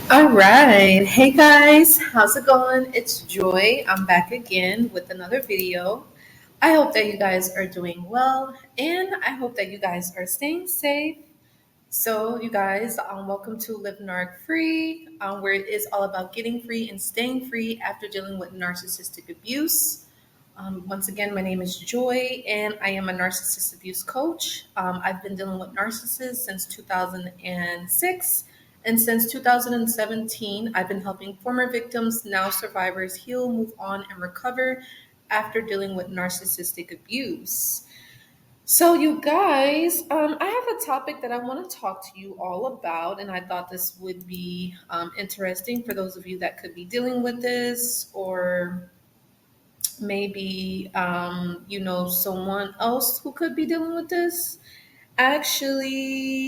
All right. Hey guys, how's it going? It's Joy. I'm back again with another video. I hope that you guys are doing well and I hope that you guys are staying safe. So, you guys, welcome to Live Narc Free, where it is all about getting free and staying free after dealing with narcissistic abuse. Once again, my name is Joy, and I am a narcissist abuse coach. I've been dealing with narcissists since 2006, and since 2017, I've been helping former victims, now survivors, heal, move on, and recover after dealing with narcissistic abuse. So, you guys, I have a topic that I want to talk to you all about, and I thought this would be interesting for those of you that could be dealing with this or maybe someone else who could be dealing with this. Actually,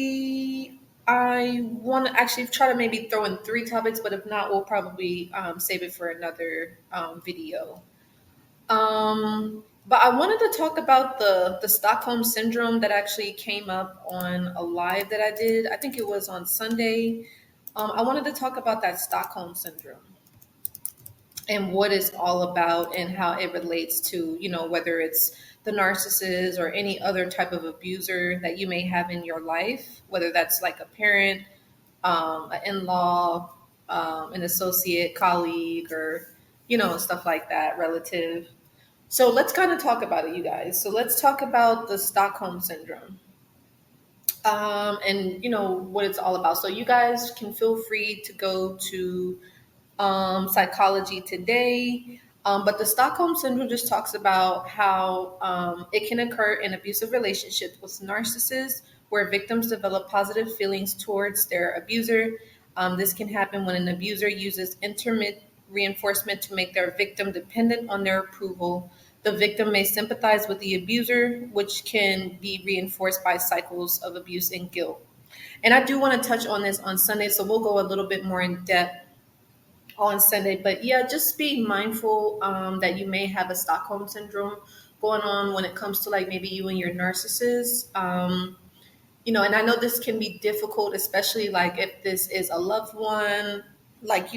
I want to actually try to maybe throw in three topics, but if not, we'll probably save it for another video. But I wanted to talk about the Stockholm Syndrome that actually came up on a live that I did. I think it was on Sunday. I wanted to talk about that Stockholm Syndrome and what it's all about and how it relates to, whether it's the narcissist or any other type of abuser that you may have in your life, whether that's like a parent, an in-law, an associate, colleague, or, stuff like that, relative. So let's kind of talk about it, you guys. So let's talk about the Stockholm Syndrome. And what it's all about. So you guys can feel free to go to Psychology Today. But the Stockholm Syndrome just talks about how it can occur in abusive relationships with narcissists where victims develop positive feelings towards their abuser. This can happen when an abuser uses intermittent reinforcement to make their victim dependent on their approval. The victim may sympathize with the abuser, which can be reinforced by cycles of abuse and guilt. And I do want to touch on this on Sunday, so we'll go a little bit more in depth on Sunday. But yeah, just be mindful that you may have a Stockholm syndrome going on when it comes to like maybe you and your narcissist. And I know this can be difficult, especially like if this is a loved one, like,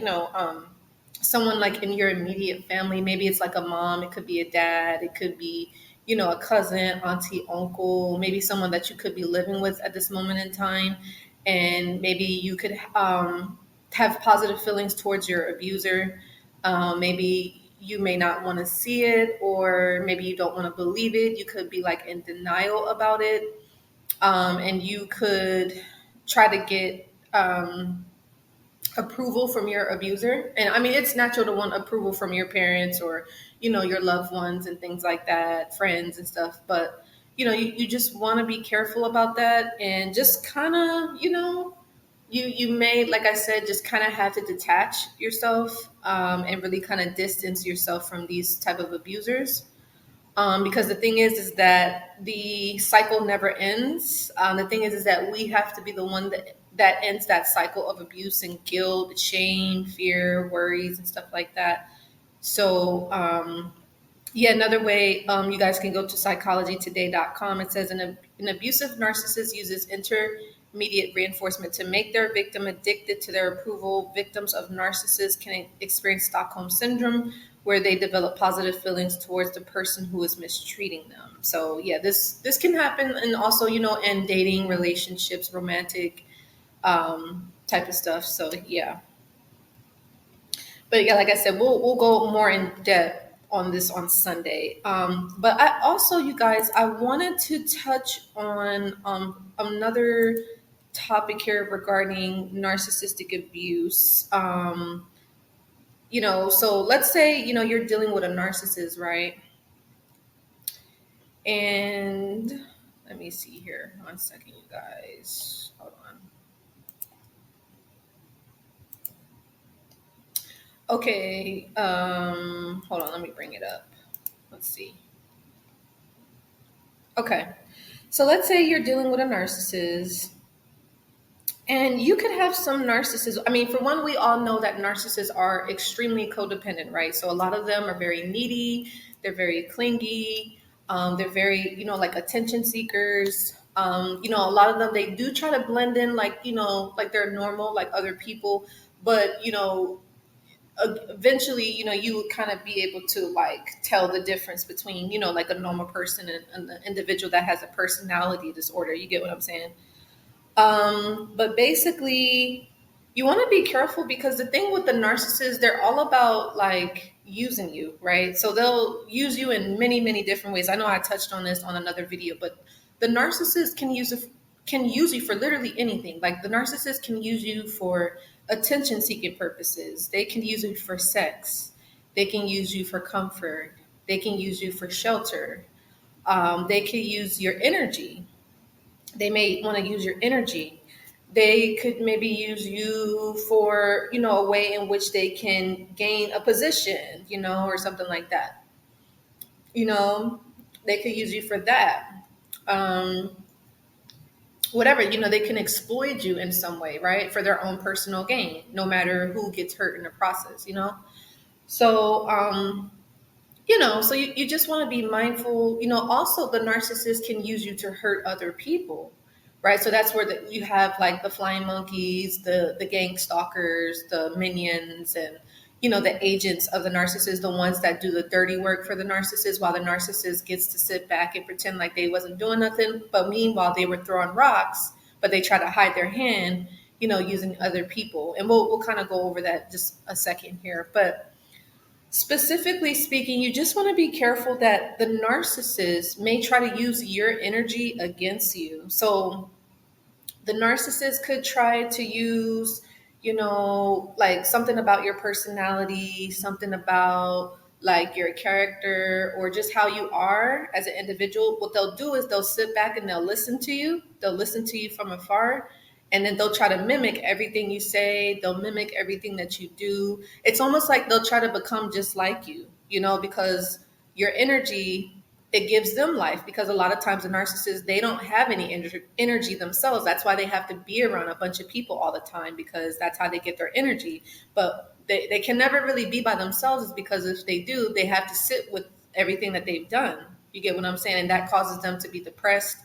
someone like in your immediate family. Maybe it's like a mom, it could be a dad, it could be, a cousin, auntie, uncle, maybe someone that you could be living with at this moment in time. And maybe you could have positive feelings towards your abuser. Maybe you may not want to see it, or maybe you don't want to believe it. You could be like in denial about it. And you could try to get approval from your abuser. And I mean, it's natural to want approval from your parents or, your loved ones and things like that, friends and stuff. But, you just want to be careful about that and just kind of, you may, like I said, just kind of have to detach yourself and really kind of distance yourself from these type of abusers. Because the thing is that the cycle never ends. The thing is that we have to be the one that ends that cycle of abuse and guilt, shame, fear, worries, and stuff like that. So, yeah, another way you guys can go to psychologytoday.com. It says an abusive narcissist uses intermediate reinforcement to make their victim addicted to their approval. Victims of narcissists can experience Stockholm syndrome, where they develop positive feelings towards the person who is mistreating them. So yeah, this can happen, and also in dating, relationships, romantic type of stuff. So yeah, but yeah, like I said, we'll go more in depth on this on Sunday. But I also, you guys, I wanted to touch on another topic here regarding narcissistic abuse. So let's say you're dealing with a narcissist, right? And let me see here. 1 second, you guys. Hold on. Okay. Hold on. Let me bring it up. Let's see. Okay. So let's say you're dealing with a narcissist, and you could have some narcissists. I mean, for one, we all know that narcissists are extremely codependent, right? So a lot of them are very needy. They're very clingy. They're very, like attention seekers. A lot of them, they do try to blend in, like, like they're normal, like other people. But, eventually, you would kind of be able to like tell the difference between, like a normal person and an individual that has a personality disorder. You get what I'm saying? But basically, you want to be careful because the thing with the narcissists, they're all about like using you, right? So they'll use you in many, many different ways. I know I touched on this on another video, but the narcissist can use you for literally anything. Like the narcissist can use you for attention seeking purposes. They can use you for sex. They can use you for comfort. They can use you for shelter. They can use your energy. They may want to use your energy. They could maybe use you for, a way in which they can gain a position, or something like that. You know, they could use you for that. Um, Whatever, they can exploit you in some way, right? For their own personal gain, no matter who gets hurt in the process. So, so you just want to be mindful. Also the narcissist can use you to hurt other people, right? So that's where you have like the flying monkeys, the gang stalkers, the minions, and the agents of the narcissist, the ones that do the dirty work for the narcissist, while the narcissist gets to sit back and pretend like they wasn't doing nothing. But meanwhile, they were throwing rocks, but they try to hide their hand, using other people. And we'll kind of go over that just a second here. But specifically speaking, you just want to be careful that the narcissist may try to use your energy against you. So the narcissist could try to use, like something about your personality, something about like your character, or just how you are as an individual. What they'll do is they'll sit back and they'll listen to you. They'll listen to you from afar. And then they'll try to mimic everything you say. They'll mimic everything that you do. It's almost like they'll try to become just like you, because your energy, it gives them life, because a lot of times the narcissists, they don't have any energy themselves. That's why they have to be around a bunch of people all the time, because that's how they get their energy. But they can never really be by themselves, is because if they do, they have to sit with everything that they've done. You get what I'm saying? And that causes them to be depressed,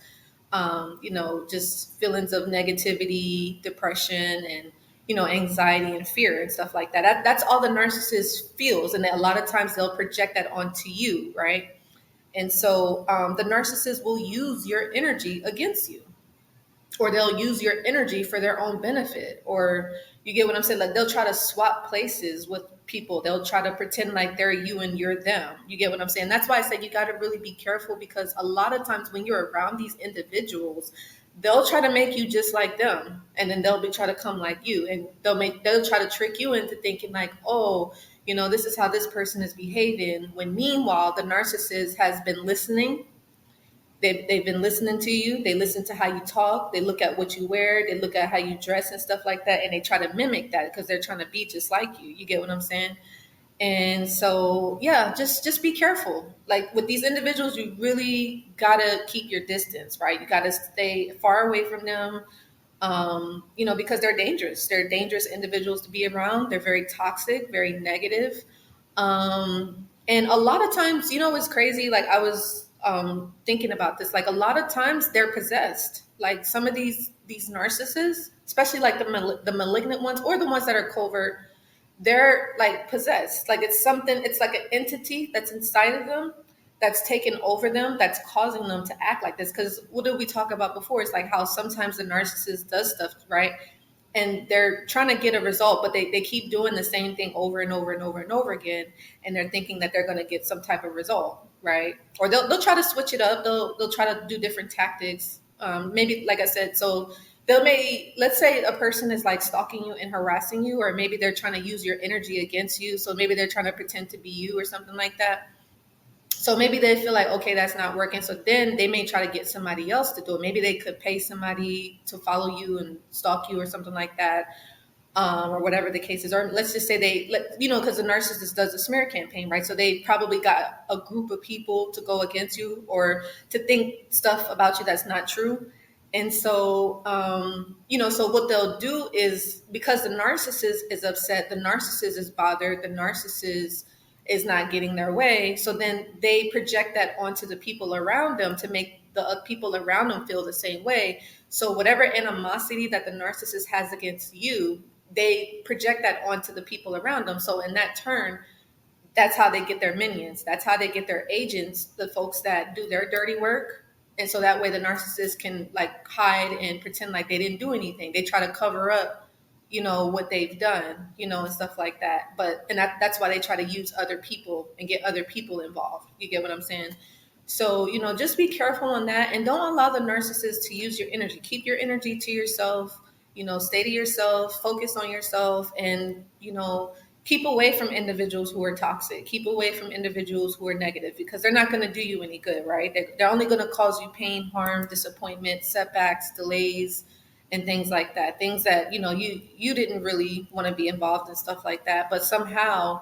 just feelings of negativity, depression, and anxiety and fear and stuff like that. That's all the narcissist feels, and a lot of times they'll project that onto you, right? And so the narcissist will use your energy against you, or they'll use your energy for their own benefit. Or you get what I'm saying? Like they'll try to swap places with people. They'll try to pretend like they're you and you're them. You get what I'm saying? That's why I said you got to really be careful, because a lot of times when you're around these individuals, they'll try to make you just like them, and then they'll be try to come like you, and they'll try to trick you into thinking like, oh, this is how this person is behaving, when meanwhile the narcissist has been listening. They've been listening to you. They listen to how you talk. They look at what you wear. They look at how you dress and stuff like that. And they try to mimic that because they're trying to be just like you. You get what I'm saying? And so, yeah, just be careful. Like with these individuals, you really got to keep your distance, right? You got to stay far away from them, because they're dangerous. They're dangerous individuals to be around. They're very toxic, very negative. And a lot of times, it's crazy. Like I was thinking about this. Like a lot of times they're possessed. Like some of these narcissists, especially like the malignant ones, or the ones that are covert, they're like possessed. Like it's something. It's like an entity that's inside of them, that's taken over them, that's causing them to act like this. Because what did we talk about before? It's like how sometimes the narcissist does stuff, right? And they're trying to get a result, but they keep doing the same thing over and over and over and over again. And they're thinking that they're going to get some type of result, right? Or they'll try to switch it up. They'll try to do different tactics. Maybe, like I said, so let's say a person is like stalking you and harassing you, or maybe they're trying to use your energy against you. So maybe they're trying to pretend to be you or something like that. So maybe they feel like, okay, that's not working. So then they may try to get somebody else to do it. Maybe they could pay somebody to follow you and stalk you or something like that, or whatever the case is. Or let's just say because the narcissist does a smear campaign, right? So they probably got a group of people to go against you or to think stuff about you that's not true. And so, so what they'll do is, because the narcissist is upset, the narcissist is bothered, the narcissist is not getting their way. So then they project that onto the people around them to make the people around them feel the same way. So whatever animosity that the narcissist has against you, they project that onto the people around them. So in that turn, that's how they get their minions. That's how they get their agents, the folks that do their dirty work. And so that way the narcissist can like hide and pretend like they didn't do anything. They try to cover up, what they've done, and stuff like that. That's why they try to use other people and get other people involved. You get what I'm saying? So, just be careful on that and don't allow the narcissist to use your energy. Keep your energy to yourself, stay to yourself, focus on yourself, and, keep away from individuals who are toxic. Keep away from individuals who are negative because they're not going to do you any good, right? They're only going to cause you pain, harm, disappointment, setbacks, delays, and things like that. Things that, you didn't really want to be involved in, stuff like that. But somehow,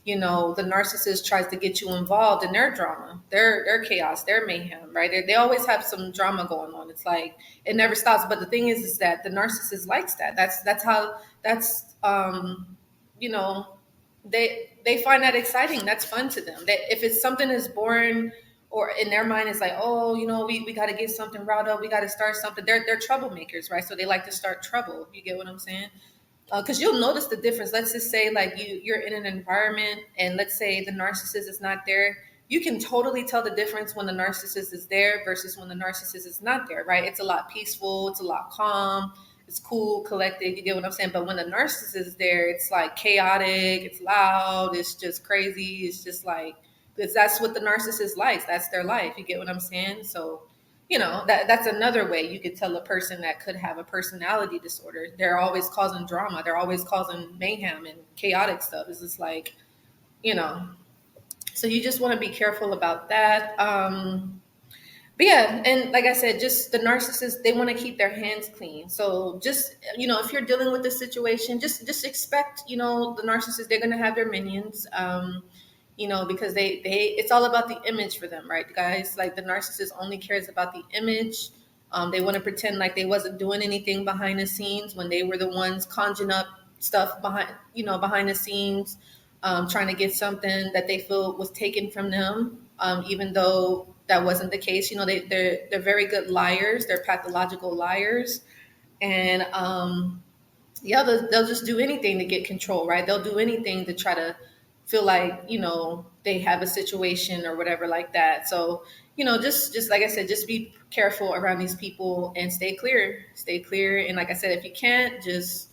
the narcissist tries to get you involved in their drama, their chaos, their mayhem, right? They always have some drama going on. It's like it never stops. But the thing is that the narcissist likes that. You know, they find that exciting. That's fun to them. If it's something is boring or in their mind it's like, oh, we got to get something riled up. We got to start something. They're troublemakers, right? So they like to start trouble. You get what I'm saying? Because you'll notice the difference. Let's just say like you're in an environment and let's say the narcissist is not there. You can totally tell the difference when the narcissist is there versus when the narcissist is not there, right? It's a lot peaceful. It's a lot calm. It's cool, collected. You get what I'm saying? But when the narcissist is there, it's like chaotic. It's loud. It's just crazy. It's just like, because that's what the narcissist likes. That's their life. You get what I'm saying? So, that's another way you could tell a person that could have a personality disorder. They're always causing drama. They're always causing mayhem and chaotic stuff. It's just like, so you just want to be careful about that. But yeah, and like I said, just the narcissist, they want to keep their hands clean. So just, if you're dealing with this situation, just expect, the narcissist, they're going to have their minions. Because it's all about the image for them, right, guys? Like the narcissist only cares about the image. They want to pretend like they wasn't doing anything behind the scenes when they were the ones conjuring up stuff behind the scenes, trying to get something that they feel was taken from them, even though that wasn't the case. They're very good liars. They're pathological liars, and yeah, they'll just do anything to get control, right? They'll do anything to try to feel like, they have a situation or whatever like that. So, just like I said, just be careful around these people and stay clear. Stay clear. And like I said, if you can't, just,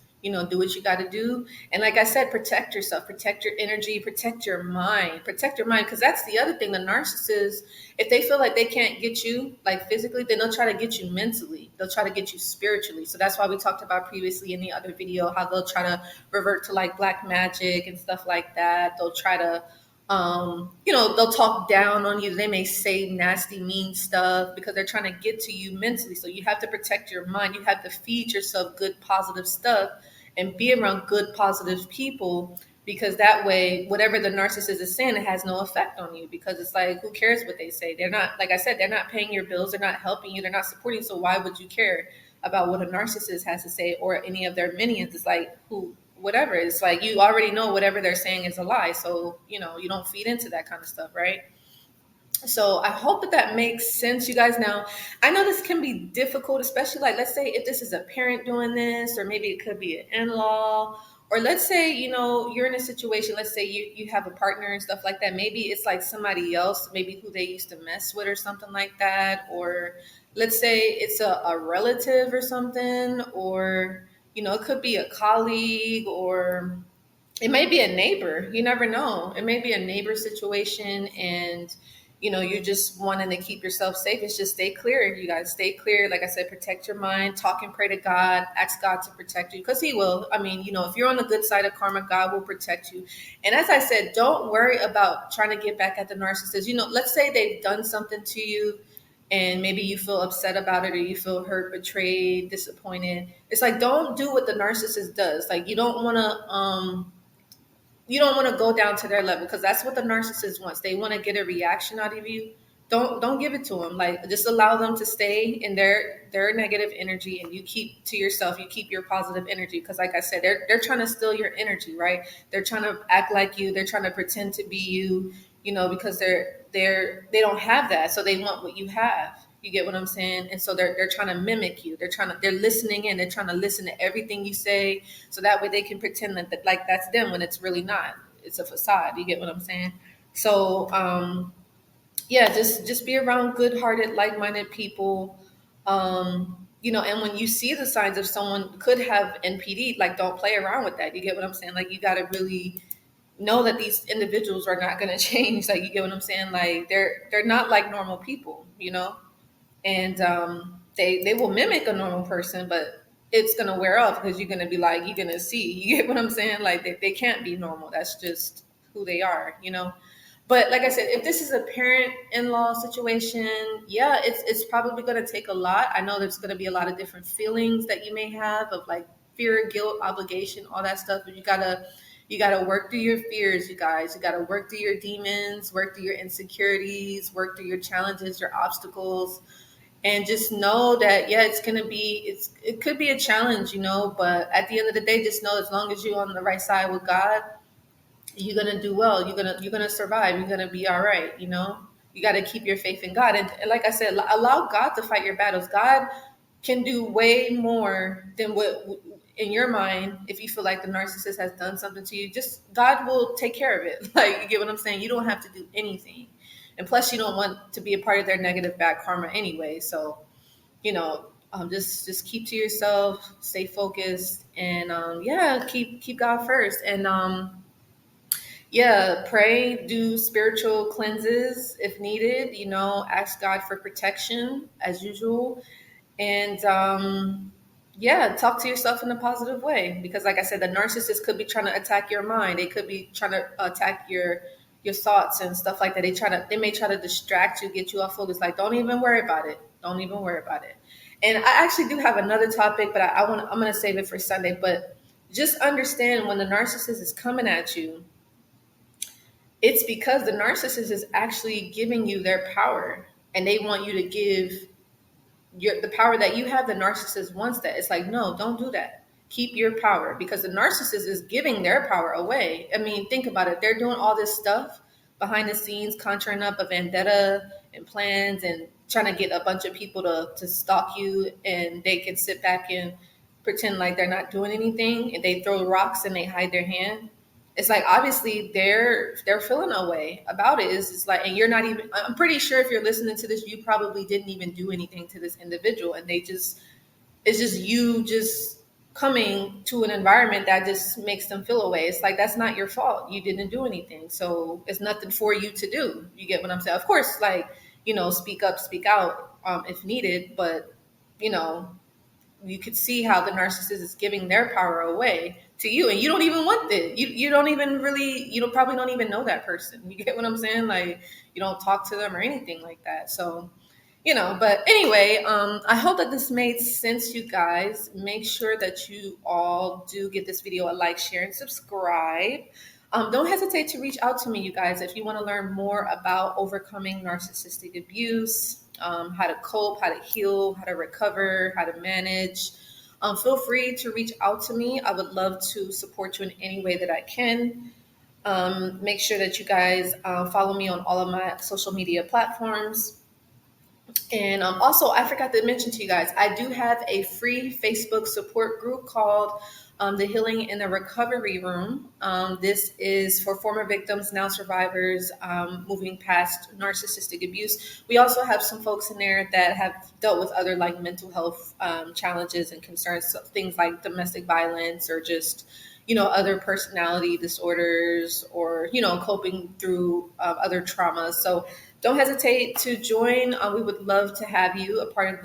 do what you got to do. And like I said, protect yourself, protect your energy, protect your mind, because that's the other thing. The narcissists, if they feel like they can't get you like physically, then they'll try to get you mentally. They'll try to get you spiritually. So that's why we talked about previously in the other video, how they'll try to revert to like black magic and stuff like that. They'll try to, they'll talk down on you. They may say nasty, mean stuff because they're trying to get to you mentally. So you have to protect your mind. You have to feed yourself good, positive stuff and be around good, positive people, because that way, whatever the narcissist is saying, it has no effect on you, because it's like, who cares what they say? They're not, like I said, they're not paying your bills. They're not helping you. They're not supporting you. So why would you care about what a narcissist has to say or any of their minions? It's like, whatever. It's like, you already know whatever they're saying is a lie. So, you don't feed into that kind of stuff, right? So I hope that makes sense, you guys. Now, I know this can be difficult, especially like, let's say if this is a parent doing this, or maybe it could be an in-law, or let's say, you're in a situation, let's say you have a partner and stuff like that. Maybe it's like somebody else, maybe who they used to mess with or something like that. Or let's say it's a relative or something, or, it could be a colleague, or it may be a neighbor. You never know. It may be a neighbor situation, and you're just wanting to keep yourself safe. It's just stay clear. You guys stay clear. Like I said, protect your mind, talk and pray to God, ask God to protect you, because he will. I mean, if you're on the good side of karma, God will protect you. And as I said, don't worry about trying to get back at the narcissist. Let's say they've done something to you and maybe you feel upset about it, or you feel hurt, betrayed, disappointed. It's like, don't do what the narcissist does. Like, you don't want to go down to their level, because that's what the narcissist wants. They want to get a reaction out of you. Don't give it to them. Like, just allow them to stay in their negative energy, and you keep to yourself. You keep your positive energy, because like I said, they're trying to steal your energy, right? They're trying to act like you. They're trying to pretend to be you, because they don't have that, so they want what you have. You get what I'm saying? And so they're trying to mimic you. They're listening in. They're trying to listen to everything you say, so that way they can pretend that like that's them when it's really not. It's a facade. You get what I'm saying? So yeah, just be around good-hearted, like-minded people. And when you see the signs of someone could have NPD, like don't play around with that. You get what I'm saying? Like you got to really know that these individuals are not going to change. Like you get what I'm saying? Like they're not like normal people. And they will mimic a normal person, but it's going to wear off because you're going to be like, you're going to see. You get what I'm saying? Like they can't be normal. That's just who they are. But like I said, if this is a parent-in-law situation, yeah, it's probably going to take a lot. I know there's going to be a lot of different feelings that you may have of like fear, guilt, obligation, all that stuff. But you gotta work through your fears, you guys. You gotta work through your demons, work through your insecurities, work through your challenges, your obstacles, and just know that yeah, it could be a challenge. But at the end of the day, just know as long as you're on the right side with God, you're gonna do well. You're gonna survive. You're gonna be all right. You got to keep your faith in God, and like I said, allow God to fight your battles. God can do way more than what in your mind. If you feel like the narcissist has done something to you, just God will take care of it. Like you get what I'm saying? You don't have to do anything, and plus, you don't want to be a part of their negative bad karma anyway. So just keep to yourself, stay focused, and yeah, keep God first, and yeah, pray, do spiritual cleanses if needed, ask God for protection as usual. And yeah, talk to yourself in a positive way because like I said, the narcissist could be trying to attack your mind. They could be trying to attack your thoughts and stuff like that. They may try to distract you, get you off focus. Like, don't even worry about it. Don't even worry about it. And I actually do have another topic, but I'm gonna save it for Sunday. But just understand when the narcissist is coming at you, it's because the narcissist is actually giving you their power and they want you to give the power that you have. The narcissist wants that. It's like, no, don't do that. Keep your power because the narcissist is giving their power away. I mean, think about it. They're doing all this stuff behind the scenes, conjuring up a vendetta and plans and trying to get a bunch of people to stalk you, and they can sit back and pretend like they're not doing anything, and they throw rocks and they hide their hand. It's like obviously they're feeling a way about it. It's like, and you're not even. I'm pretty sure if you're listening to this, you probably didn't even do anything to this individual, and it's just you just coming to an environment that just makes them feel a way. It's like that's not your fault. You didn't do anything, so it's nothing for you to do. You get what I'm saying? Of course, like speak up, speak out if needed, but you know you could see how the narcissist is giving their power away to you, and you don't even want it. You don't even really, probably don't even know that person. You get what I'm saying? Like you don't talk to them or anything like that. So but anyway, I hope that this made sense, you guys. Make sure that you all do give this video a like, share, and subscribe. Don't hesitate to reach out to me, you guys, if you want to learn more about overcoming narcissistic abuse, how to cope, how to heal, how to recover, how to manage. Feel free to reach out to me. I would love to support you in any way that I can. Make sure that you guys follow me on all of my social media platforms. And also, I forgot to mention to you guys, I do have a free Facebook support group called the Healing and the Recovery Room. This is for former victims, now survivors, moving past narcissistic abuse. We also have some folks in there that have dealt with other like mental health challenges and concerns, so things like domestic violence or just other personality disorders or coping through other traumas. So don't hesitate to join. We would love to have you a part of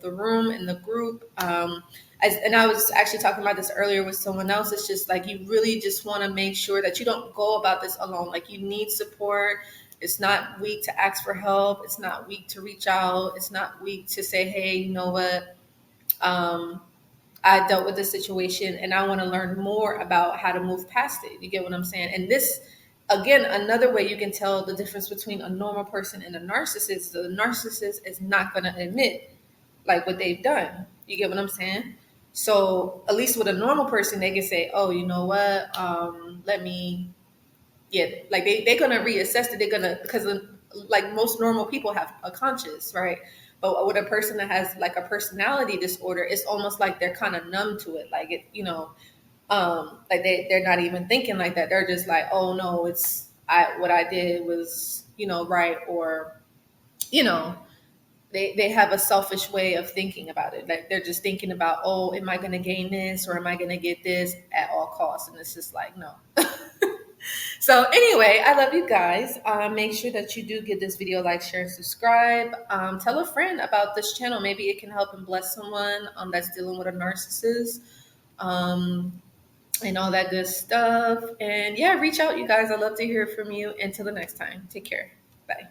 the room and the group. And I was actually talking about this earlier with someone else. It's just like you really just want to make sure that you don't go about this alone. Like you need support. It's not weak to ask for help. It's not weak to reach out. It's not weak to say, hey, you know what? I dealt with this situation and I want to learn more about how to move past it. You get what I'm saying? And this, again, another way you can tell the difference between a normal person and a narcissist. The narcissist is not going to admit like what they've done. You get what I'm saying? So at least with a normal person, they can say, oh, you know what? Let me, yeah, like they're going to reassess it. They're going to, because like most normal people have a conscience, right? But with a person that has like a personality disorder, it's almost like they're kind of numb to it. Like like they're not even thinking like that. They're just like, oh no, what I did was, right. Or, you know, they have a selfish way of thinking about it. Like they're just thinking about, oh, am I going to gain this or am I going to get this at all costs? And it's just like, no. So anyway, I love you guys. Make sure that you do give this video a like, share, and subscribe. Tell a friend about this channel. Maybe it can help and bless someone that's dealing with a narcissist, and all that good stuff. And yeah, reach out, you guys. I'd love to hear from you. Until the next time, take care. Bye.